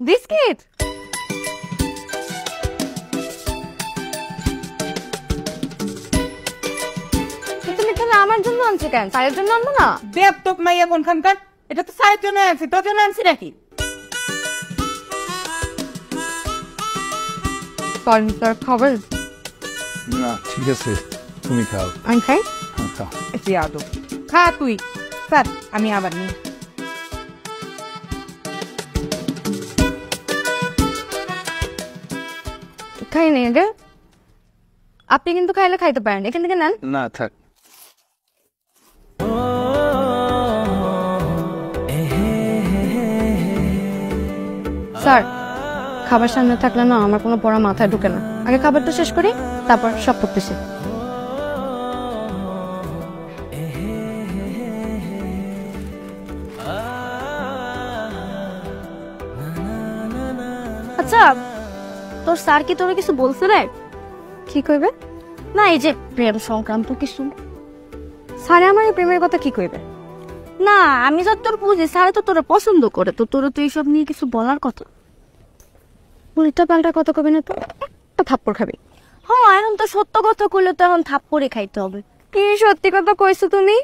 Biscuit? তুমি তাহলে আমার জন্য আনছো কেন? চায়ের জন্য আনবো না? দেব তোক মাইয়া কোনখানকার? এটা তো চায়ের জন্য আনছি, তোর জন্য আনছি নাকি? খাবার না ঠিক আছে, তুমি খাও। আমি খাই? খাও। একটু আদো খা তুই, স্যার আমি আবার নিই। খাই নেই আগে। আপনি কিন্তু খাইলে খাইতে পারেন, এখান থেকে নেন। না থাক। স্যার, খাবার সামনে থাকলে না আমার কোনো পড়া মাথায় ঢুকে না। আগে খাবারটা শেষ করি, তারপর সব করতেছি। আচ্ছা, তোর স্যার কি তোর কিছু বলছে রে? কি কইবে? না এই যে প্রেম সংক্রান্ত কিছু। স্যারে আমার এই প্রেমের কথা কি কইবে? না আমি যতদূর বুঝি স্যার তো তোরা পছন্দ করে, তো তোরা তো এইসব নিয়ে কিছু বলার কথা। উল্টা পাল্টা কথা কবি না তো, একটা থাপ্পড় খাবি। হ্যাঁ এখন তো সত্য কথা কইলে তো এখন থাপ্পড়ে খাইতে হবে। কি সত্যি কথা কইছো তুমি?